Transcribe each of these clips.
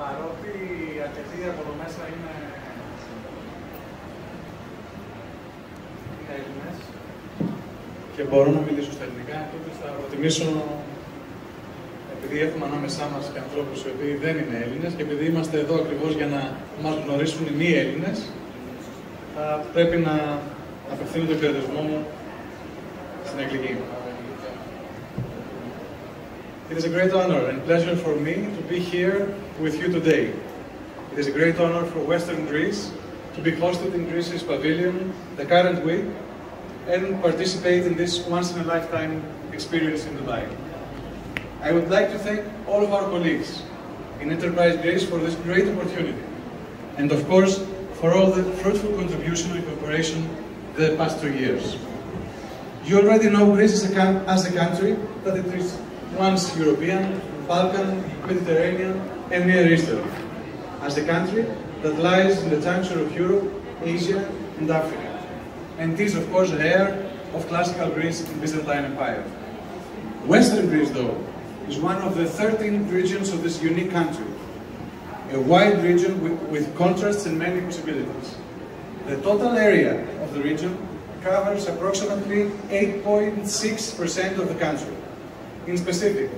Παρότι αρκετοί από εδώ μέσα είναι Έλληνες και μπορώ να μιλήσω στα ελληνικά, τότε θα προτιμήσω, επειδή έχουμε ανάμεσά μας και ανθρώπους οι οποίοι δεν είναι Έλληνες και επειδή είμαστε εδώ ακριβώς για να μας γνωρίσουν οι μη Έλληνες, θα πρέπει να απευθύνω τον χαιρετισμό μου στην Αγγλική. It is a great honor and pleasure for me to be here with you today. It is a great honor for Western Greece to be hosted in Greece's pavilion the current week and participate in this once-in-a-lifetime experience in Dubai. I would like to thank all of our colleagues in Enterprise Greece for this great opportunity and, of course, for all the fruitful contribution and cooperation the past 2 years. You already know Greece as a country that it is once European, Balkan, Mediterranean and Near Eastern, as a country that lies in the juncture of Europe, Asia and Africa, and is of course the heir of classical Greece and Byzantine Empire. Western Greece, though, is one of the 13 regions of this unique country, a wide region with contrasts and many possibilities. The total area of the region covers approximately 8.6% of the country. In specific,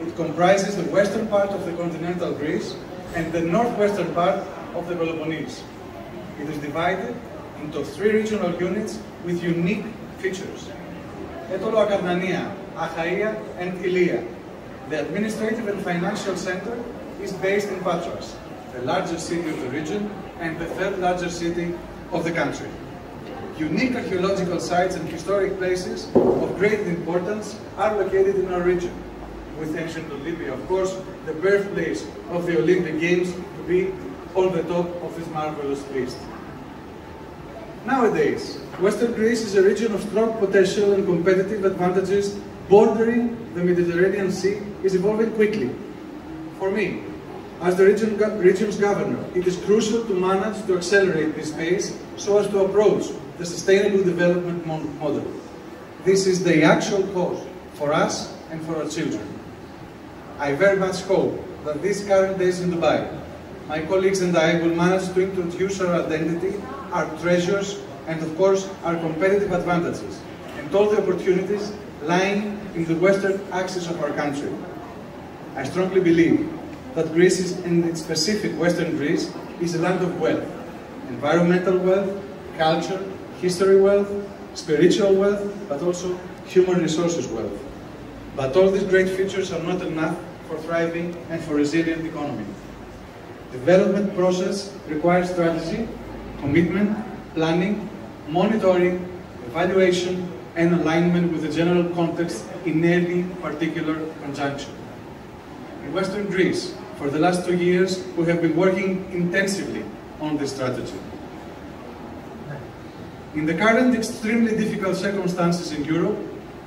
it comprises the western part of the continental Greece and the northwestern part of the Peloponnese. It is divided into 3 regional units with unique features: Etolo-Akarnania, Achaia and Ilia. The administrative and financial center is based in Patras, the largest city of the region and the 3rd largest city of the country. Unique archaeological sites and historic places of great importance are located in our region, with ancient Olympia, of course, the birthplace of the Olympic Games, to be on the top of this marvelous list. Nowadays, Western Greece is a region of strong potential and competitive advantages bordering the Mediterranean Sea is evolving quickly. For me, as the region's governor, it is crucial to manage to accelerate this pace so as to approach the sustainable development model. This is the actual cause for us and for our children. I very much hope that these current days in Dubai, my colleagues and I will manage to introduce our identity, our treasures, and of course our competitive advantages, and all the opportunities lying in the western axis of our country. I strongly believe that Greece and its specific Western Greece is a land of wealth, environmental wealth, culture, history wealth, spiritual wealth, but also human resources wealth. But all these great features are not enough for thriving and for resilient economy. Development process requires strategy, commitment, planning, monitoring, evaluation, and alignment with the general context in any particular conjunction. In Western Greece, for the last 2 years, we have been working intensively on this strategy. In the current extremely difficult circumstances in Europe,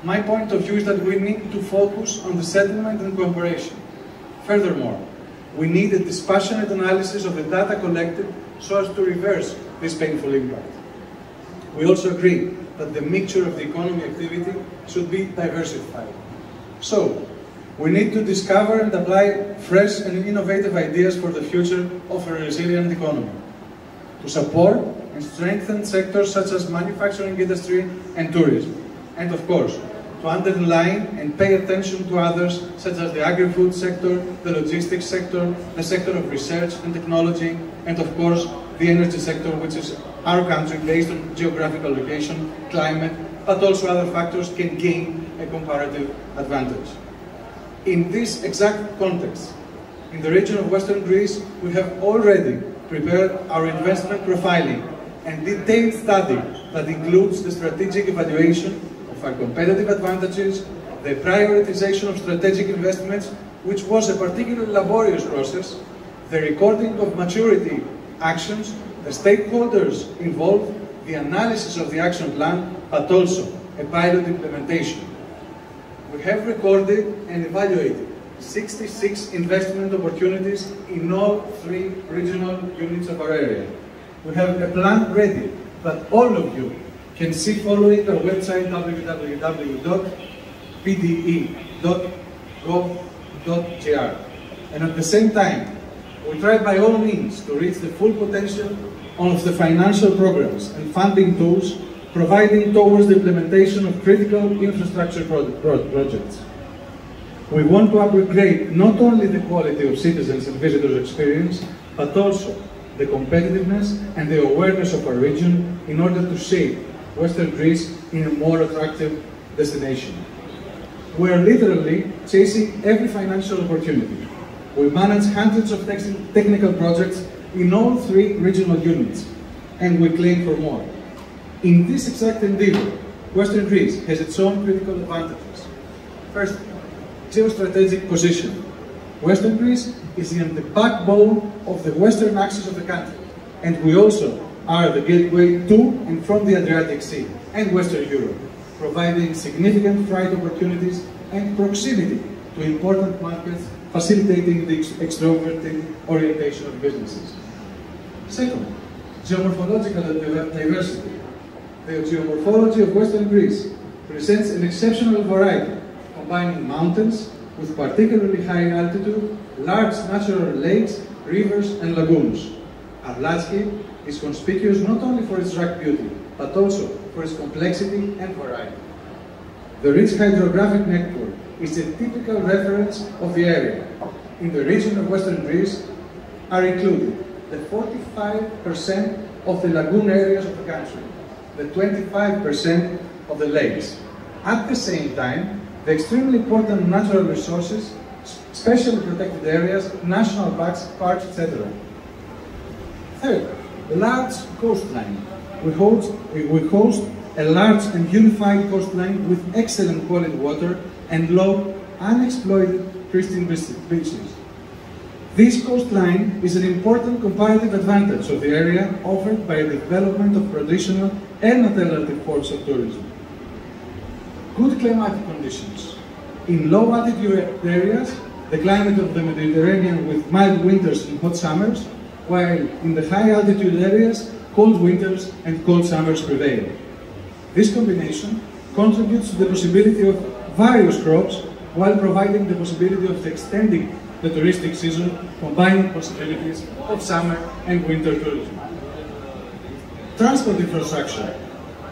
my point of view is that we need to focus on the settlement and cooperation. Furthermore, we need a dispassionate analysis of the data collected so as to reverse this painful impact. We also agree that the mixture of the economy activity should be diversified. So, we need to discover and apply fresh and innovative ideas for the future of a resilient economy, to support and strengthen sectors such as manufacturing industry and tourism, and of course, to underline and pay attention to others such as the agri-food sector, the logistics sector, the sector of research and technology, and of course, the energy sector, which is our country based on geographical location, climate, but also other factors can gain a comparative advantage. In this exact context, in the region of Western Greece, we have already prepared our investment profiling and detailed study that includes the strategic evaluation of our competitive advantages, the prioritization of strategic investments, which was a particularly laborious process, the recording of maturity actions, the stakeholders involved, the analysis of the action plan, but also a pilot implementation. We have recorded and evaluated 66 investment opportunities in all 3 regional units of our area. We have a plan ready that all of you can see following our website www.pde.gov.gr. And at the same time, We try by all means to reach the full potential of the financial programs and funding tools providing towards the implementation of critical infrastructure projects. We want to upgrade not only the quality of citizens and visitors' experience, but also the competitiveness and the awareness of our region in order to shape Western Greece in a more attractive destination. We are literally chasing every financial opportunity. We manage hundreds of technical projects in all 3 regional units, and we claim for more. In this exact endeavor, Western Greece has its own critical advantages. First, geostrategic position. Western Greece is in the backbone of the western axis of the country, and we also are the gateway to and from the Adriatic Sea and Western Europe, providing significant freight opportunities and proximity to important markets, facilitating the extroverted orientation of businesses. Second, geomorphological diversity. The geomorphology of Western Greece presents an exceptional variety, combining mountains with particularly high altitude, large natural lakes, rivers, and lagoons. Our landscape is conspicuous not only for its rugged beauty, but also for its complexity and variety. The rich hydrographic network is a typical reference of the area. In the region of Western Greece are included the 45% of the lagoon areas of the country, the 25% of the lakes. At the same time, the extremely important natural resources, specially protected areas, national parks, etc. Third, the large coastline. We host a large and unified coastline with excellent quality water and low, unexploited, pristine beaches. This coastline is an important comparative advantage of the area offered by the development of traditional and alternative forms of tourism. Good climatic conditions. In low altitude areas, the climate of the Mediterranean with mild winters and hot summers, while in the high altitude areas, cold winters and cold summers prevail. This combination contributes to the possibility of various crops while providing the possibility of extending the touristic season, combining possibilities of summer and winter tourism. Transport infrastructure.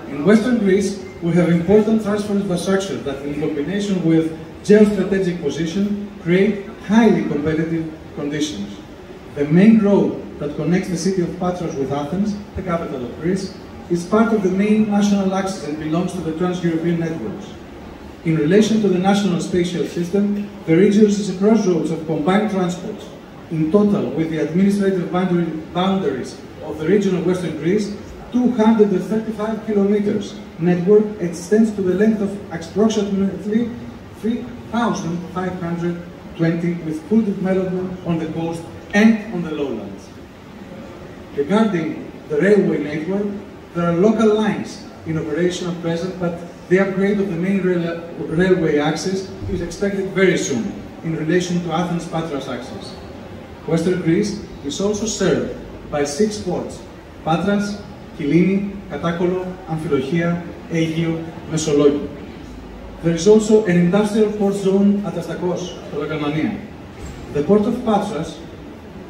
In Western Greece, we have important transport infrastructure that, in combination with geostrategic position, create highly competitive conditions. The main road that connects the city of Patras with Athens, the capital of Greece, is part of the main national axis and belongs to the Trans-European networks. In relation to the national spatial system, the region is a crossroads of combined transports. In total, with the administrative boundaries of the region of Western Greece, 235 kilometers network extends to the length of approximately 3,520 with full development on the coast and on the lowlands. Regarding the railway network, there are local lines in operation at present, but the upgrade of the main railway axis is expected very soon in relation to Athens-Patras axis. Western Greece is also served by 6 ports: Patras, Kyllini, Katakolo, Amphilochia, Aegio, Mesologi. There is also an industrial port zone at Astakos, Tolocalmania. The port of Patras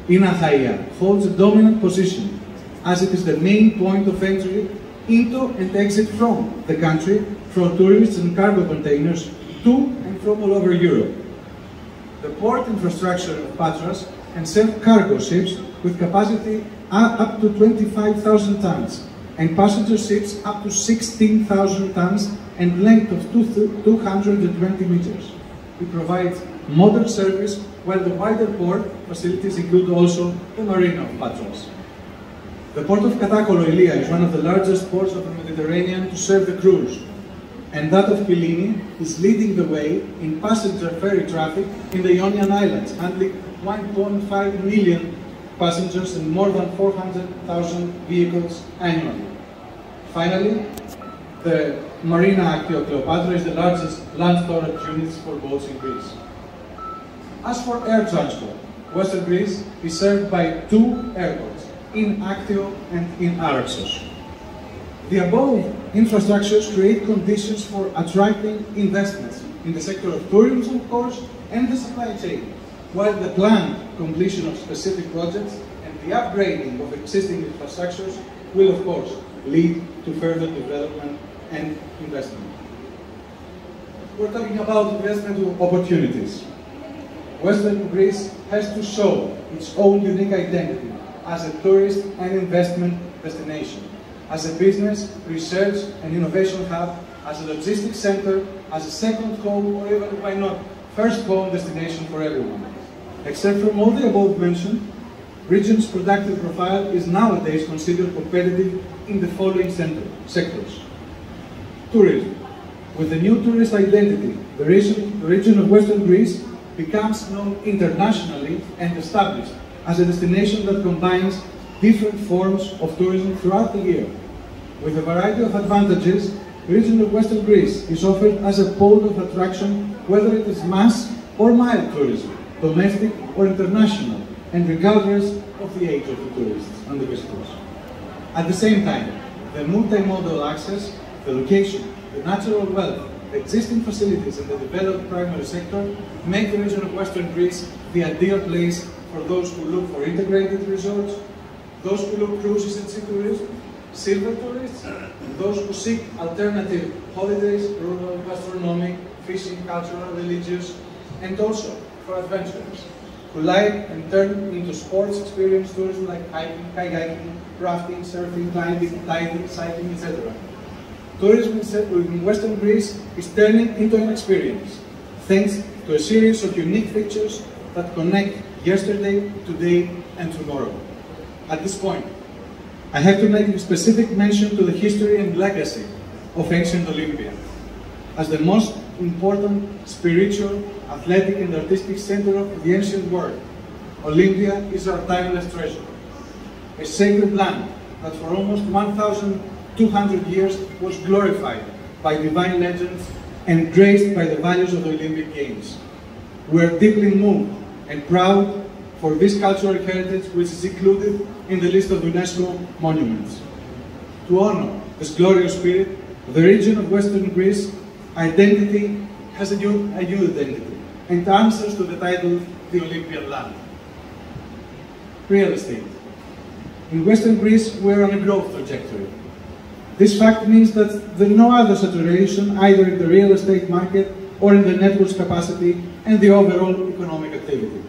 in Achaia holds a dominant position, as it is the main point of entry into and exit from the country for tourists and cargo containers to and from all over Europe. The port infrastructure of Patras can serve cargo ships with capacity up to 25,000 tons and passenger ships up to 16,000 tons and length of 220 meters. It provides modern service, while the wider port facilities include also the marina of Patras. The port of Katakolo is one of the largest ports of the Mediterranean to serve the cruise, and that of Kyllini is leading the way in passenger ferry traffic in the Ionian Islands, handling 1.5 million passengers and more than 400,000 vehicles annually. Finally, the Marina Actio Cleopatra is the largest land storage unit for boats in Greece. As for air transport, Western Greece is served by 2 airports, in Actio and in Araxos. The above infrastructures create conditions for attracting investments in the sector of tourism, of course, and the supply chain, while the planned completion of specific projects, and the upgrading of existing infrastructures will, of course, lead to further development and investment. We're talking about investment opportunities. Western Greece has to show its own unique identity as a tourist and investment destination, as a business, research and innovation hub, as a logistics center, as a second home, or even, why not, first home destination for everyone. Except from all the above mentioned, region's productive profile is nowadays considered competitive in the following sectors. Tourism. With the new tourist identity, the region of Western Greece becomes known internationally and established as a destination that combines different forms of tourism throughout the year. With a variety of advantages, the region of Western Greece is offered as a pole of attraction, whether it is mass or mild tourism, domestic or international, and regardless of the age of the tourists and the visitors. At the same time, the multimodal access, the location, the natural wealth, the existing facilities and the developed primary sector make the region of Western Greece the ideal place for those who look for integrated resorts, those who look cruises and sea tourism, silver tourists, and those who seek alternative holidays, rural, gastronomic, fishing, cultural, religious, and also for adventurers who like and turn into sports experience tourism like hiking, kayaking, rafting, surfing, climbing, diving, cycling, etc. Tourism in Western Greece is turning into an experience, thanks to a series of unique features that connect yesterday, today, and tomorrow. At this point, I have to make a specific mention to the history and legacy of ancient Olympia. As the most important spiritual, athletic, and artistic center of the ancient world, Olympia is our timeless treasure. A sacred land that for almost 1,200 years was glorified by divine legends and graced by the values of the Olympic Games. We are deeply moved and proud for this cultural heritage, which is included in the list of UNESCO monuments. To honor this glorious spirit, the region of Western Greece identity has a new identity and answers to the title, the Olympian land. Real estate. In Western Greece, we're on a growth trajectory. This fact means that there is no other saturation either in the real estate market or in the network's capacity and the overall economic activity.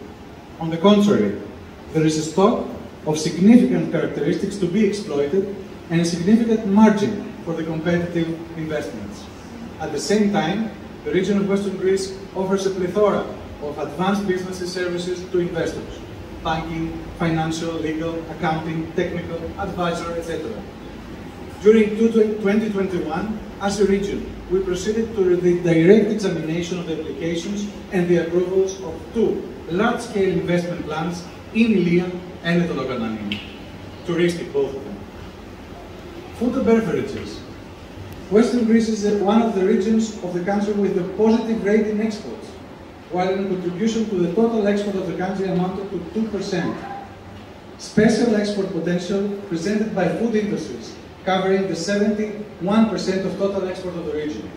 On the contrary, there is a stock of significant characteristics to be exploited and a significant margin for the competitive investments. At the same time, the region of Western Greece offers a plethora of advanced business services to investors: banking, financial, legal, accounting, technical, advisory, etc. During 2021, as a region, we proceeded to the direct examination of the applications and the approvals of two large-scale investment plans in Ilion and Etologanani. Touristic, both of them. Food and beverages. Western Greece is one of the regions of the country with a positive rate in exports, while in contribution to the total export of the country amounted to 2%. Special export potential presented by food industries, covering the 71% of total export of the region.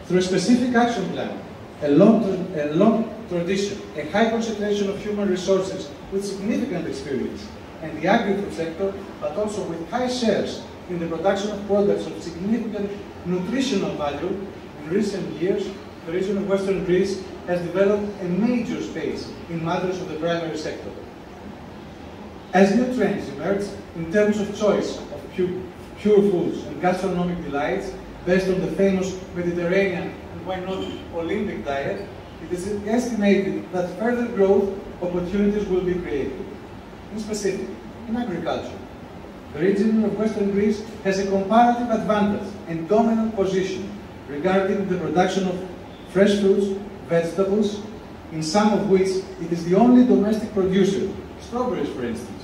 Through a specific action plan, a long tradition, a high concentration of human resources with significant experience, and the agri-food sector, but also with high shares in the production of products of significant nutritional value, in recent years, the region of Western Greece has developed a major space in matters of the primary sector. As new trends emerge in terms of choice of pure foods and gastronomic delights based on the famous Mediterranean and why not Olympic diet, it is estimated that further growth opportunities will be created. In specific, in agriculture, the region of Western Greece has a comparative advantage and dominant position regarding the production of fresh fruits, vegetables, in some of which it is the only domestic producer, strawberries for instance.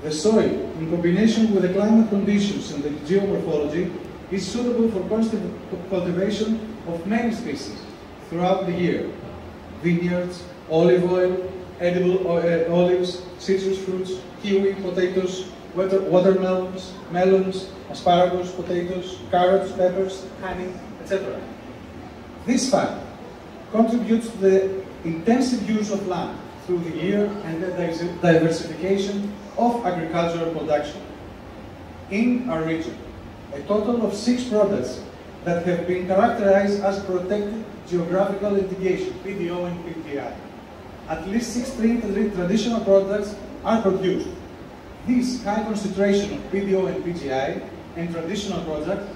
The soil, in combination with the climate conditions and the geomorphology, is suitable for constant cultivation of many species throughout the year. Vineyards, olive oil, edible olives, citrus fruits, kiwi, potatoes, watermelons, melons, asparagus, potatoes, carrots, peppers, honey, etc. This fact contributes to the intensive use of land through the year and the diversification of agricultural production. In our region, a total of 6 products that have been characterized as protected geographical indication, PDO and PGI. At least 6 traditional products are produced. This high concentration of PDO and PGI and traditional products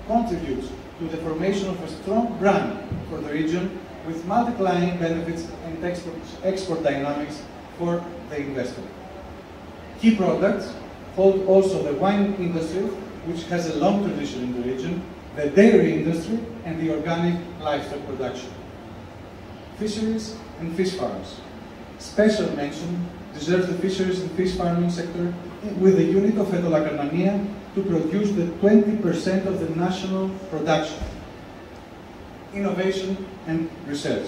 contributes to the formation of a strong brand for the region with multiplying benefits and export dynamics for the investor. Key products hold also the wine industry, which has a long tradition in the region, the dairy industry, and the organic livestock production. Fisheries and fish farms. Special mention deserves the fisheries and fish farming sector with the unit of Etolakarnania to produce the 20% of the national production. Innovation and research.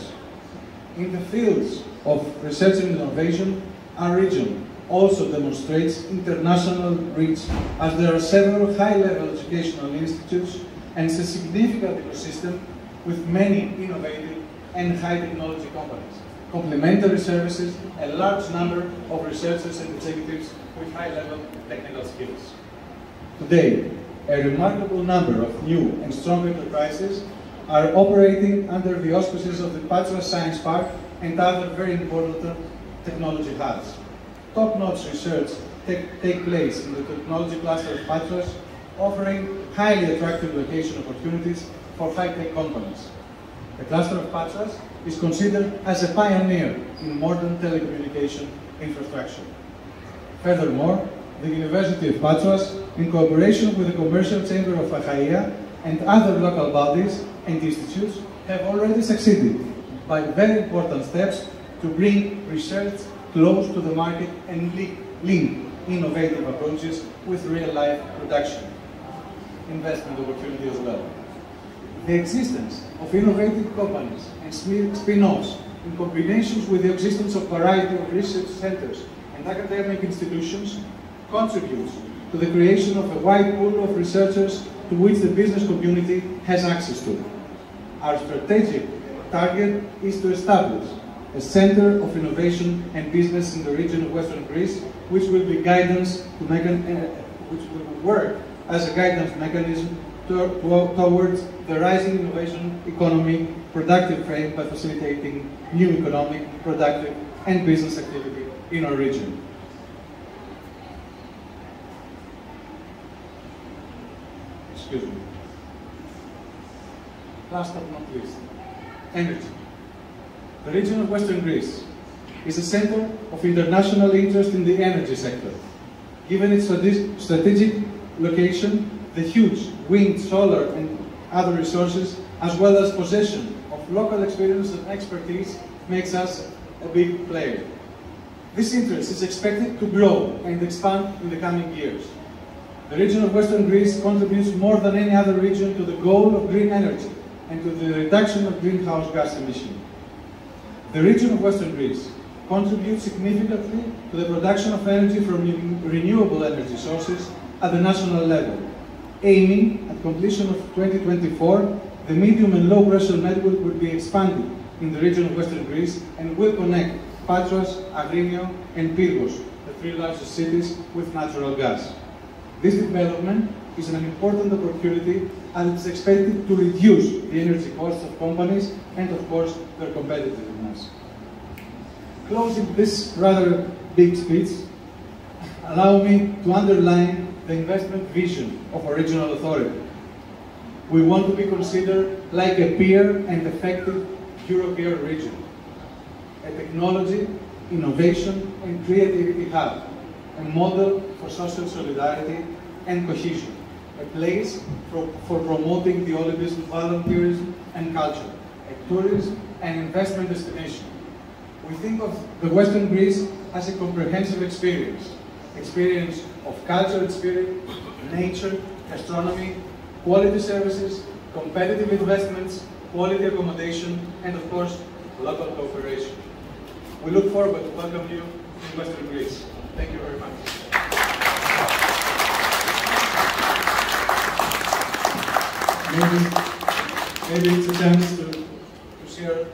In the fields of research and innovation, our region also demonstrates international reach, as there are several high-level educational institutes and a significant ecosystem with many innovative and high-technology companies, complementary services, a large number of researchers and executives with high-level technical skills. Today, a remarkable number of new and strong enterprises are operating under the auspices of the Patras Science Park and other very important technology hubs. Top-notch research take place in the technology cluster of Patras, offering highly attractive location opportunities for high-tech companies. The cluster of Patras is considered as a pioneer in modern telecommunication infrastructure. Furthermore, the University of Patras, in cooperation with the Commercial Chamber of Achaia and other local bodies and institutes, have already succeeded by very important steps to bring research close to the market and link innovative approaches with real-life production. Investment opportunity as well. The existence of innovative companies and spin-offs in combinations with the existence of a variety of research centers and academic institutions contributes to the creation of a wide pool of researchers to which the business community has access to. Our strategic target is to establish a center of innovation and business in the region of Western Greece, which will be which will work as a guidance mechanism towards the rising innovation economy productive frame by facilitating new economic, productive, and business activity in our region. Excuse me. Last but not least, energy. The region of Western Greece is a center of international interest in the energy sector. Given its strategic location, the huge wind, solar, and other resources, as well as possession of local experience and expertise, makes us a big player. This interest is expected to grow and expand in the coming years. The region of Western Greece contributes more than any other region to the goal of green energy and to the reduction of greenhouse gas emissions. The region of Western Greece contributes significantly to the production of energy from renewable energy sources at the national level. Aiming at completion of 2024, the medium and low pressure network will be expanded in the region of Western Greece and will connect Patras, Agrinio, and Pyrgos, the 3 largest cities, with natural gas. This development is an important opportunity and it is expected to reduce the energy costs of companies and, of course, their competitiveness. Closing this rather big speech, allow me to underline the investment vision of a regional authority. We want to be considered like a peer and effective European region, a technology, innovation, and creativity hub, a model for social solidarity and cohesion, a place for promoting the Olympian volunteerism and culture, a tourism and investment destination. We think of the Western Greece as a comprehensive experience of cultural spirit, nature, gastronomy, quality services, competitive investments, quality accommodation, and of course, local cooperation. We look forward to welcome you in Western Greece. Thank you very much. Maybe it's a chance to share